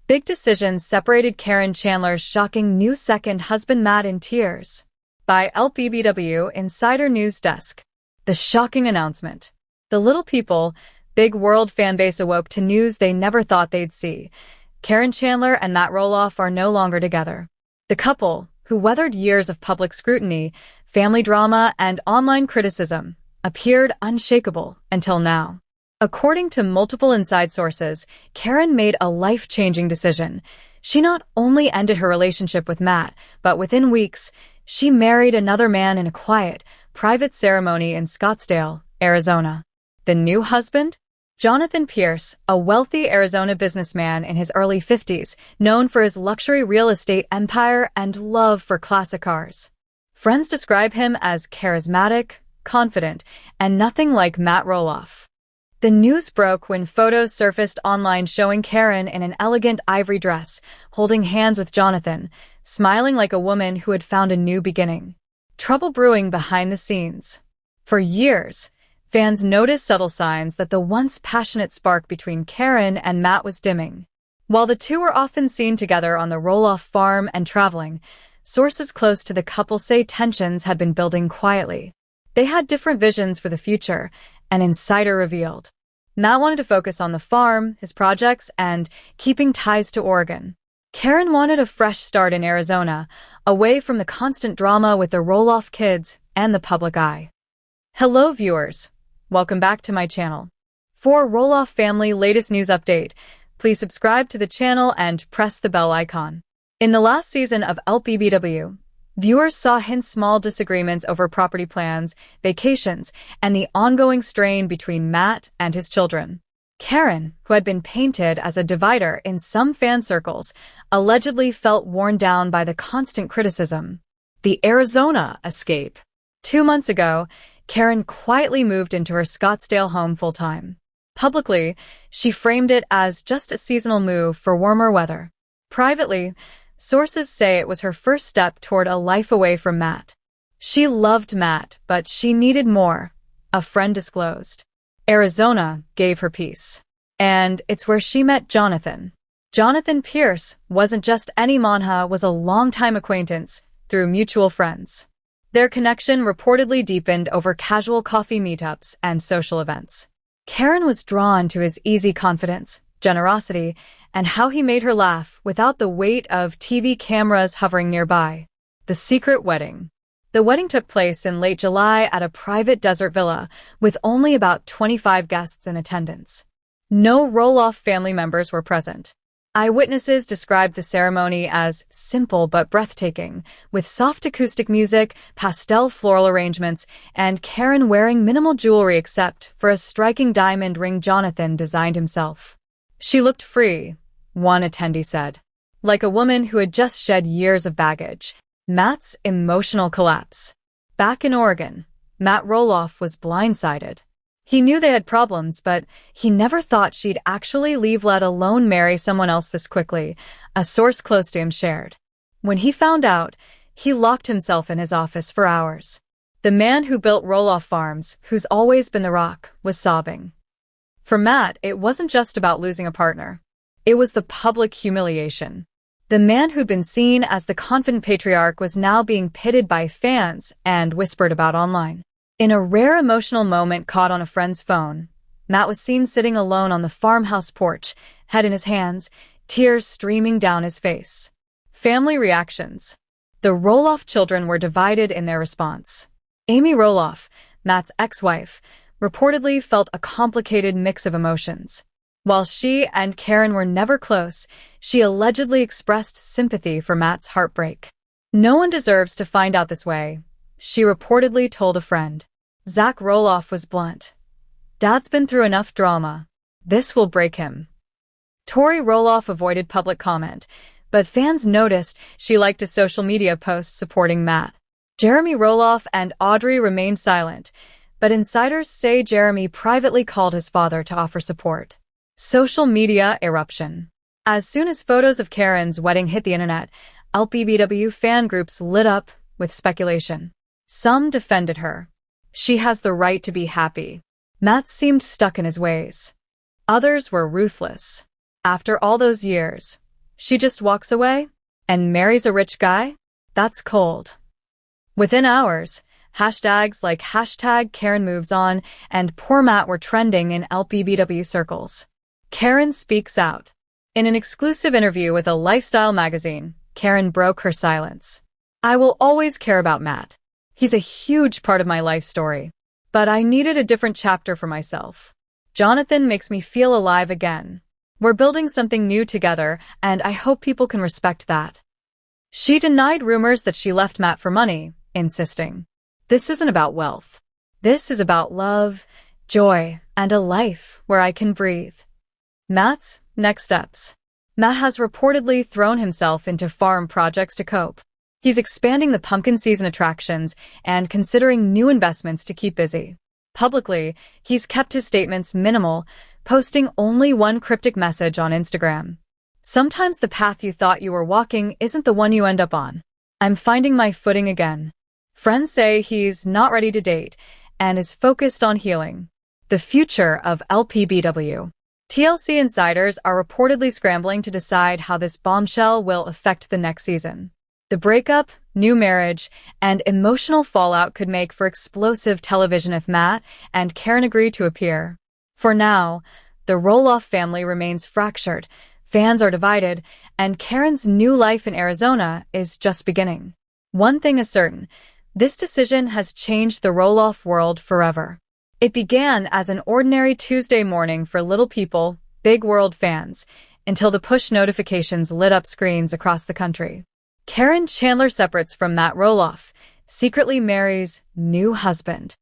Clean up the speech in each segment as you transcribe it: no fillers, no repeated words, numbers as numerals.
Big decisions separated Caryn Chandler's shocking new second husband Matt in tears. By LPBW Insider News Desk. The shocking announcement. The Little People, big world fanbase awoke to news they never thought they'd see. Caryn Chandler and Matt Roloff are no longer together. The couple, who weathered years of public scrutiny, family drama, and online criticism, appeared unshakable until now. According to multiple inside sources, Caryn made a life-changing decision. She not only ended her relationship with Matt, but within weeks, she married another man in a quiet, private ceremony in Scottsdale, Arizona. The new husband? Jonathan Pierce, a wealthy Arizona businessman in his early 50s, known for his luxury real estate empire and love for classic cars. Friends describe him as charismatic, confident, and nothing like Matt Roloff. The news broke when photos surfaced online showing Caryn in an elegant ivory dress, holding hands with Jonathan, smiling like a woman who had found a new beginning. Trouble brewing behind the scenes. For years, fans noticed subtle signs that the once passionate spark between Caryn and Matt was dimming. While the two were often seen together on the Roloff farm and traveling, sources close to the couple say tensions had been building quietly. They had different visions for the future, an insider revealed. Matt wanted to focus on the farm, his projects, and keeping ties to Oregon. Caryn wanted a fresh start in Arizona, away from the constant drama with the Roloff kids and the public eye. Hello viewers, welcome back to my channel. For Roloff family latest news update, please subscribe to the channel and press the bell icon. In the last season of LPBW, viewers saw small disagreements over property plans, vacations, and the ongoing strain between Matt and his children. Caryn, who had been painted as a divider in some fan circles, allegedly felt worn down by the constant criticism. The Arizona escape. 2 months ago, Caryn quietly moved into her Scottsdale home full-time. Publicly, she framed it as just a seasonal move for warmer weather. Privately, sources say it was her first step toward a life away from Matt. She loved Matt, but she needed more, a friend disclosed. Arizona gave her peace. And it's where she met Jonathan. Jonathan Pierce wasn't just any manha, was a longtime acquaintance through mutual friends. Their connection reportedly deepened over casual coffee meetups and social events. Caryn was drawn to his easy confidence, generosity, and how he made her laugh without the weight of TV cameras hovering nearby. The secret wedding. The wedding took place in late July at a private desert villa with only about 25 guests in attendance. No Roloff family members were present. Eyewitnesses described the ceremony as simple but breathtaking, with soft acoustic music, pastel floral arrangements, and Caryn wearing minimal jewelry except for a striking diamond ring Jonathan designed himself. She looked free, one attendee said, like a woman who had just shed years of baggage. Matt's emotional collapse. Back in Oregon, Matt Roloff was blindsided. He knew they had problems, but he never thought she'd actually leave, let alone marry someone else this quickly, a source close to him shared. When he found out, he locked himself in his office for hours. The man who built Roloff Farms, who's always been the rock, was sobbing. For Matt, it wasn't just about losing a partner. It was the public humiliation. The man who'd been seen as the confident patriarch was now being pitted by fans and whispered about online. In a rare emotional moment caught on a friend's phone, Matt was seen sitting alone on the farmhouse porch, head in his hands, tears streaming down his face. Family reactions. The Roloff children were divided in their response. Amy Roloff, Matt's ex-wife, reportedly felt a complicated mix of emotions. While she and Caryn were never close, she allegedly expressed sympathy for Matt's heartbreak. No one deserves to find out this way, she reportedly told a friend. Zach Roloff was blunt. Dad's been through enough drama. This will break him. Tori Roloff avoided public comment, but fans noticed she liked a social media post supporting Matt. Jeremy Roloff and Audrey remained silent, but insiders say Jeremy privately called his father to offer support. Social media eruption. As soon as photos of Caryn's wedding hit the internet, LPBW fan groups lit up with speculation. Some defended her. She has the right to be happy. Matt seemed stuck in his ways. Others were ruthless. After all those years, She just walks away and marries a rich guy? That's cold. Within hours, hashtags like hashtag Caryn moves on and poor Matt were trending in LPBW circles. Caryn speaks out. In an exclusive interview with a lifestyle magazine, Caryn broke her silence. I will always care about Matt. He's a huge part of my life story. But I needed a different chapter for myself. Jonathan makes me feel alive again. We're building something new together, and I hope people can respect that. She denied rumors that she left Matt for money, insisting, "This isn't about wealth. This is about love, joy, and a life where I can breathe." Matt's next steps. Matt has reportedly thrown himself into farm projects to cope. He's expanding the pumpkin season attractions and considering new investments to keep busy. Publicly, he's kept his statements minimal, posting only one cryptic message on Instagram. Sometimes the path you thought you were walking isn't the one you end up on. I'm finding my footing again. Friends say he's not ready to date and is focused on healing. The future of LPBW. TLC insiders are reportedly scrambling to decide how this bombshell will affect the next season. The breakup, new marriage, and emotional fallout could make for explosive television if Matt and Caryn agree to appear. For now, the Roloff family remains fractured, fans are divided, and Caryn's new life in Arizona is just beginning. One thing is certain, this decision has changed the Roloff world forever. It began as an ordinary Tuesday morning for Little People, Big World fans, until the push notifications lit up screens across the country. Caryn Chandler separates from Matt Roloff, secretly marries new husband.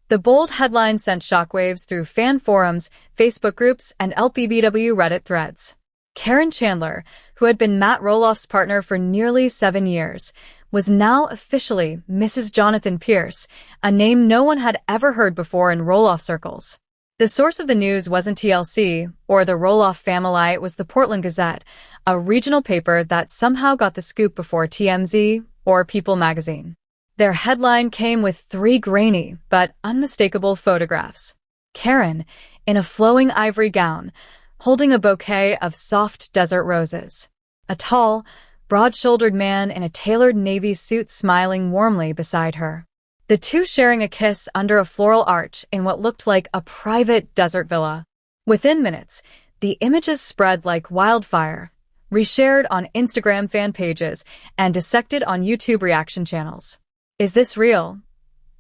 The bold headline sent shockwaves through fan forums, Facebook groups, and LPBW Reddit threads. Caryn Chandler, who had been Matt Roloff's partner for nearly 7 years, was now officially Mrs. Jonathan Pierce, a name no one had ever heard before in Roloff circles. The source of the news wasn't TLC or the Roloff family, it was the Portland Gazette, a regional paper that somehow got the scoop before TMZ or People magazine. Their headline came with 3 grainy but unmistakable photographs. Caryn, in a flowing ivory gown, holding a bouquet of soft desert roses. A tall, broad-shouldered man in a tailored navy suit smiling warmly beside her. The two sharing a kiss under a floral arch in what looked like a private desert villa. Within minutes, the images spread like wildfire, reshared on Instagram fan pages, and dissected on YouTube reaction channels. Is this real?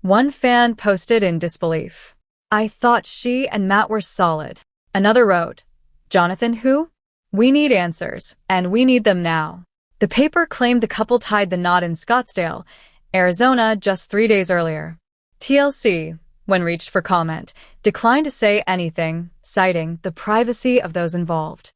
One fan posted in disbelief. I thought she and Matt were solid. Another wrote, Jonathan who? We need answers, and we need them now. The paper claimed the couple tied the knot in Scottsdale, Arizona, just 3 days earlier. TLC, when reached for comment, declined to say anything, citing the privacy of those involved.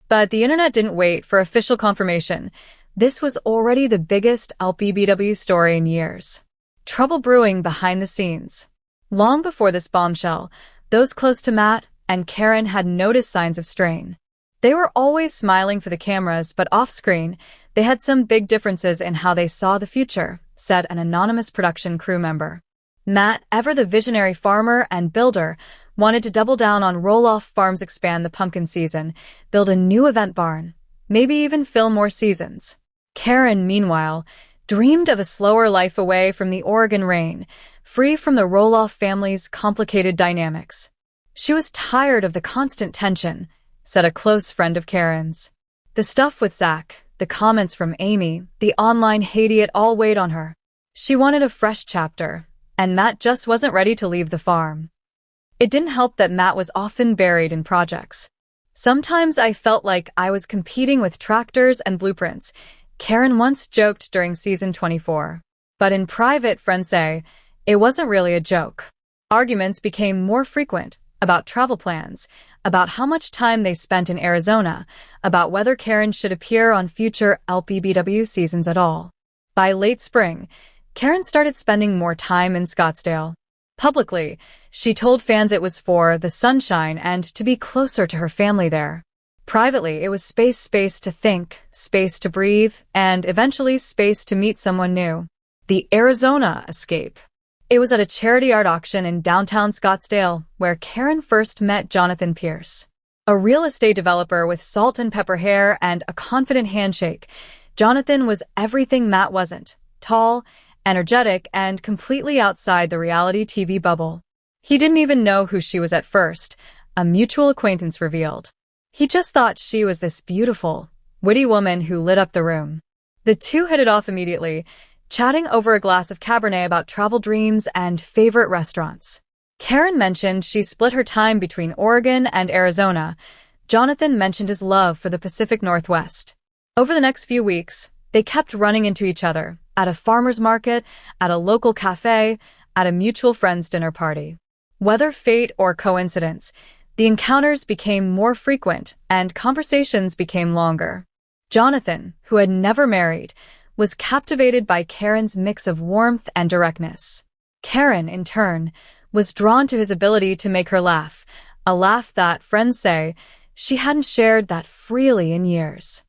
But the internet didn't wait for official confirmation. This was already the biggest LPBW story in years. Trouble brewing behind the scenes. Long before this bombshell, those close to Matt and Caryn had noticed signs of strain. They were always smiling for the cameras, but off-screen, they had some big differences in how they saw the future, said an anonymous production crew member. Matt, ever the visionary farmer and builder, wanted to double down on Roloff Farms, expand the pumpkin season, build a new event barn, maybe even film more seasons. Caryn, meanwhile, dreamed of a slower life away from the Oregon rain, free from the Roloff family's complicated dynamics. She was tired of the constant tension, said a close friend of Caryn's. The stuff with Zach, the comments from Amy, the online hate, it all weighed on her. She wanted a fresh chapter, and Matt just wasn't ready to leave the farm. It didn't help that Matt was often buried in projects. Sometimes I felt like I was competing with tractors and blueprints, Caryn once joked during season 24. But in private, friends say, it wasn't really a joke. Arguments became more frequent about travel plans, about how much time they spent in Arizona, about whether Caryn should appear on future LPBW seasons at all. By late spring, Caryn started spending more time in Scottsdale. Publicly, she told fans it was for the sunshine and to be closer to her family there. Privately, it was space to think, space to breathe, and eventually space to meet someone new. The Arizona escape. It was at a charity art auction in downtown Scottsdale where Caryn first met Jonathan Pierce. A real estate developer with salt and pepper hair and a confident handshake, Jonathan was everything Matt wasn't: tall, energetic, and completely outside the reality TV bubble. He didn't even know who she was at first, a mutual acquaintance revealed. He just thought she was this beautiful, witty woman who lit up the room. The two hit it off immediately, chatting over a glass of Cabernet about travel dreams and favorite restaurants. Caryn mentioned she split her time between Oregon and Arizona. Jonathan mentioned his love for the Pacific Northwest. Over the next few weeks, they kept running into each other at a farmer's market, at a local cafe, at a mutual friend's dinner party. Whether fate or coincidence, the encounters became more frequent and conversations became longer. Jonathan, who had never married, was captivated by Caryn's mix of warmth and directness. Caryn, in turn, was drawn to his ability to make her laugh, a laugh that, friends say, she hadn't shared that freely in years.